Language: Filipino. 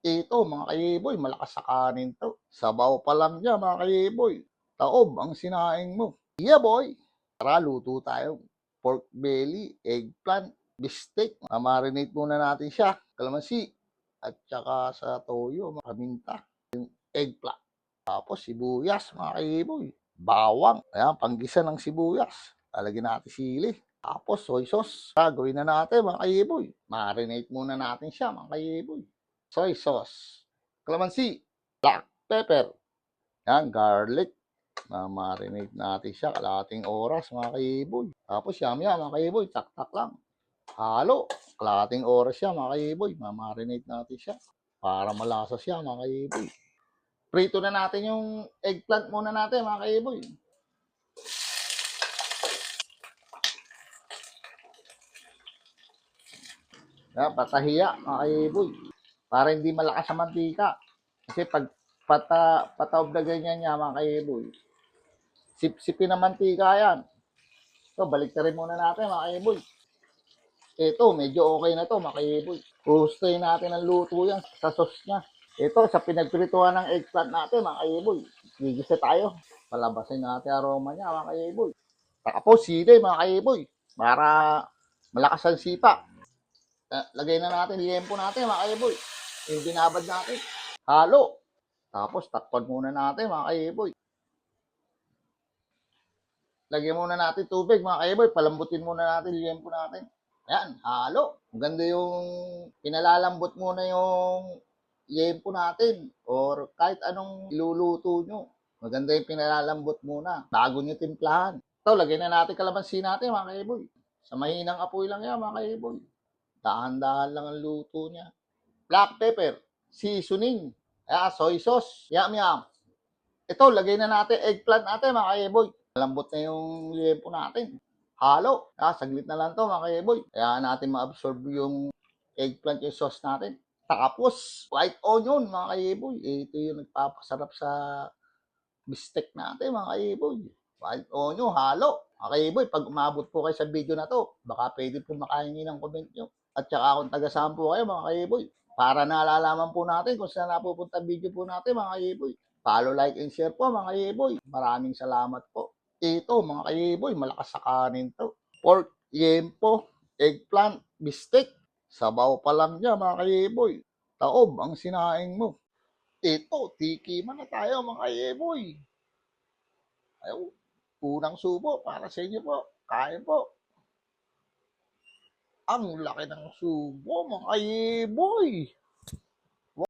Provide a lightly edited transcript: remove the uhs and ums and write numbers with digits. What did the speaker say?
Ito mga kayeboy, malakas sa kanin 'to. Sabaw pa lang niya mga kayeboy, taob ang sinaing mo. Yeah boy! Tara luto tayo. Pork belly, eggplant, beefsteak. Marinate muna natin siya. Kalamansi at saka sa toyo, paminta, eggplant. Tapos sibuyas mga kayeboy. Bawang, ayan, panggisa ng sibuyas. Lalagyan natin sili. Tapos soy sauce. Gagawin na natin mga kayeboy. Marinate muna natin siya mga kayeboy. Soy sauce, kalamansi, black pepper, yan, garlic. Marinate natin siya kalahating oras mga kaiboy. Tapos yamya mga kaiboy, tak-tak lang. Halo, kalahating oras siya mga kaiboy. Marinate natin siya para malasa siya mga kaiboy. Prito na natin yung eggplant muna natin mga kaiboy. Yan, patahiya mga kaiboy. Para hindi malakas sa mantika. Kasi pag pataob na ganyan niya mga kaiboy, sip-sipin ng mantika yan. So, balik na rin muna natin mga kaiboy. Ito, medyo okay na to mga kaiboy. Gustuin natin ang luto yan sa sauce niya. Ito, sa pinagprituhan ng eggplant natin mga kaiboy. Gigisa tayo. Palabasin natin aroma niya mga kaiboy. Tapos, sili mga kaiboy. Para malakas ang sipa. Lagay na natin, liyempo natin mga kaiboy. Yung binabad natin. Halo. Tapos, takpan muna natin mga kaiboy. Lagyan muna natin tubig mga kaiboy. Palambutin muna natin, liyempo natin. Ayan, halo. Maganda yung pinalalambot muna yung yempo natin or kahit anong iluluto nyo. Maganda yung pinalalambot muna bago nyo timplahan. Ito, lagyan na natin kalamansi natin mga kaiboy. Sa mahinang apoy lang yan mga kaiboy. Dahan-dahan lang ang luto niya. Black pepper, seasoning, soy sauce, yam. Ito, lagay na natin eggplant natin mga kaiboy. Malambot na yung yempo natin. Halo. Saglit na lang to mga kaiboy. Kaya natin ma-absorb yung eggplant, yung sauce natin. Tapos, white onion mga kaiboy. Ito yung nagpapasarap sa bistek natin mga kaiboy. White onion, halo. Mga kaiboy, pag umabot po kayo sa video na to, baka pwede po makahingi ng comment nyo. At saka kung taga-saan po kayo mga kaiboy. Para nalalaman po natin kung saan napupunta video po natin mga kaiboy. Follow, like, and share po mga kaiboy. Maraming salamat po. Ito mga kaiboy, malakas sa kanin to. Pork, yempo, eggplant, bistek. Sabaw pa lang niya mga kaiboy. Taob ang sinaing mo. Ito, tikiman na tayo mga kaiboy. Ayaw, unang subo para sa inyo po. Kain po. Ang laki ng subo mga kaiboy.